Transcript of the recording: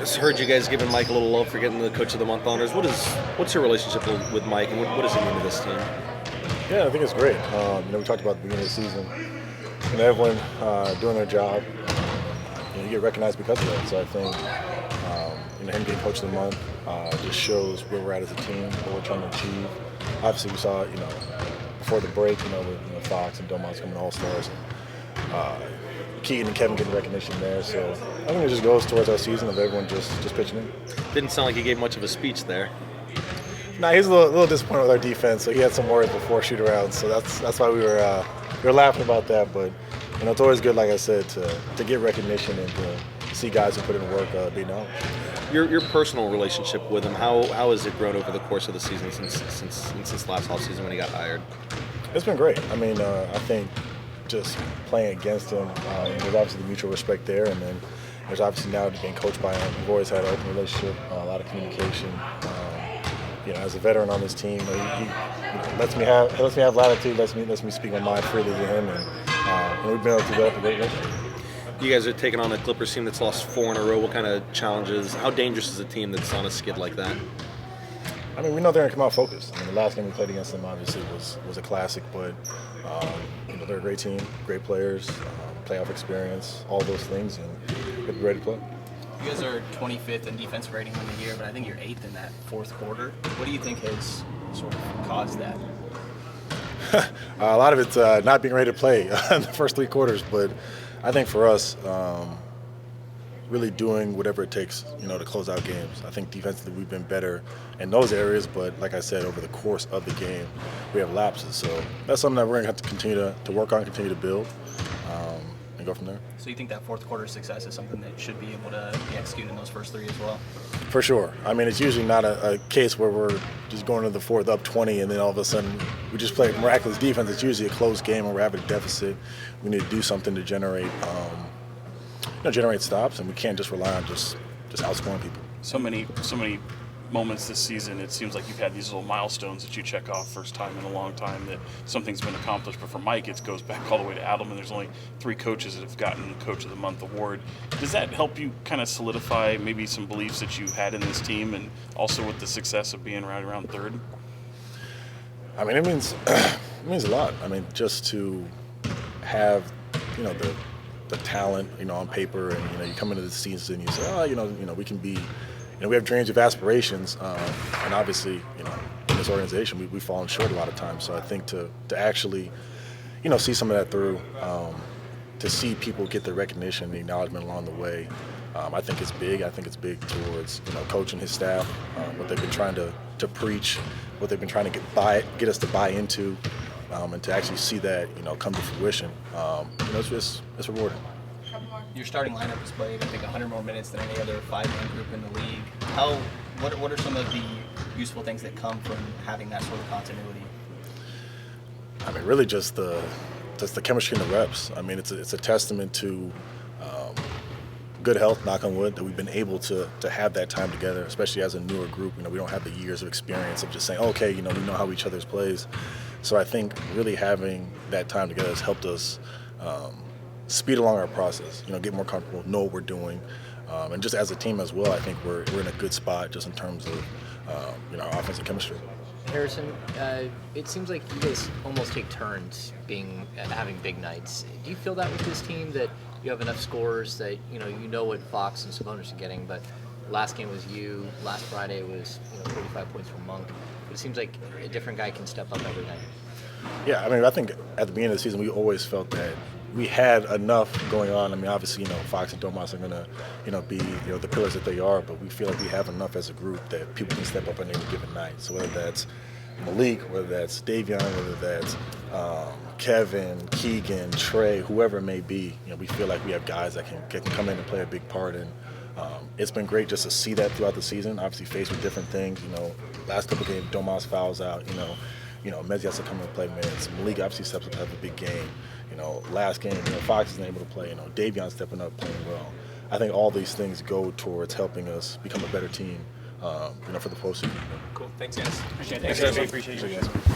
just heard you guys giving Mike a little love for getting the Coach of the Month honors. What's your relationship with Mike, and what does he mean to this team? Yeah, I think it's great. We talked about at the beginning of the season, and everyone doing their job. You get recognized because of that. So I think him being Coach of the Month just shows where we're at as a team, what we're trying to achieve. Obviously, we saw before the break, with Fox and Domas coming All-Stars, and Keegan and Kevin getting recognition there. So I think it just goes towards our season of everyone just pitching in. Didn't sound like he gave much of a speech there. Nah, he's a little disappointed with our defense, so he had some words before shoot-around. So that's why we were laughing about that. But it's always good, like I said, to get recognition and to see guys who put in work be known. Your personal relationship with him, how has it grown over the course of the season since last offseason when he got hired? It's been great. I think just playing against him, there's obviously the mutual respect there, and then there's obviously now being coached by him. We've always had an open relationship, a lot of communication. As a veteran on this team, he lets me have latitude, lets me speak my mind freely to him, and we've been able to develop a great relationship. You guys are taking on a Clippers team that's lost 4 in a row. What kind of challenges? How dangerous is a team that's on a skid like that? We know they're going to come out focused. The last game we played against them obviously was a classic, but they're a great team, great players, playoff experience, all those things, and they're ready to play. You guys are 25th in defensive rating in the year, but I think you're 8th in that fourth quarter. What do you think has sort of caused that? A lot of it's not being ready to play in the first 3 quarters, but I think for us, really doing whatever it takes, to close out games. I think defensively we've been better in those areas, but like I said, over the course of the game, we have lapses. So that's something that we're going to have to continue to work on, continue to build, and go from there. So you think that fourth quarter success is something that should be able to be executed in those first 3 as well? For sure. It's usually not a case where we're just going to the fourth up 20 and then all of a sudden we just play miraculous defense. It's usually a close game where we're having a deficit. We need to do something to generate stops, and we can't just rely on just outscoring people. So many moments this season, it seems like you've had these little milestones that you check off first time in a long time that something's been accomplished. But for Mike, it goes back all the way to Adam, and there's only 3 coaches that have gotten Coach of the Month award. Does that help you kind of solidify maybe some beliefs that you had in this team, and also with the success of being right around third? It means a lot. Just to have the talent on paper, and you come into the season and you say, we can be. We have dreams, we have aspirations, and obviously, in this organization, we've fallen short a lot of times. So I think to actually, see some of that through, to see people get the recognition, the acknowledgement along the way, I think it's big. I think it's big towards Coach and his staff, what they've been trying to preach, what they've been trying to get us to buy into, and to actually see that come to fruition. It's rewarding. Your starting lineup has played, I think, 100 more minutes than any other 5-man group in the league. What are some of the useful things that come from having that sort of continuity? Really just the chemistry and the reps. It's a testament to good health, knock on wood, that we've been able to have that time together, especially as a newer group. We don't have the years of experience of just saying, okay, we know how each other's plays. So I think really having that time together has helped us speed along our process, get more comfortable, know what we're doing. And just as a team as well, I think we're in a good spot just in terms of our offensive chemistry. Harrison, it seems like you guys almost take turns having big nights. Do you feel that with this team, that you have enough scorers that you know what Fox and Sabonis are getting, but last game was you, last Friday was 45 points from Monk, but it seems like a different guy can step up every night? Yeah, I think at the beginning of the season we always felt that we had enough going on. Obviously, Fox and Domas are going to be, the pillars that they are, but we feel like we have enough as a group that people can step up on any given night. So whether that's Malik, whether that's Davion, whether that's Kevin, Keegan, Trey, whoever it may be, we feel like we have guys that can come in and play a big part. And it's been great just to see that throughout the season. Obviously, faced with different things. Last couple games, Domas fouls out. Mezzi has to come in and play minutes. Malik obviously steps up to have a big game. Last game, Fox isn't able to play. Davion stepping up, playing well. I think all these things go towards helping us become a better team, for the postseason. Cool. Thanks, guys. Appreciate it. Thanks, guys. Appreciate you guys.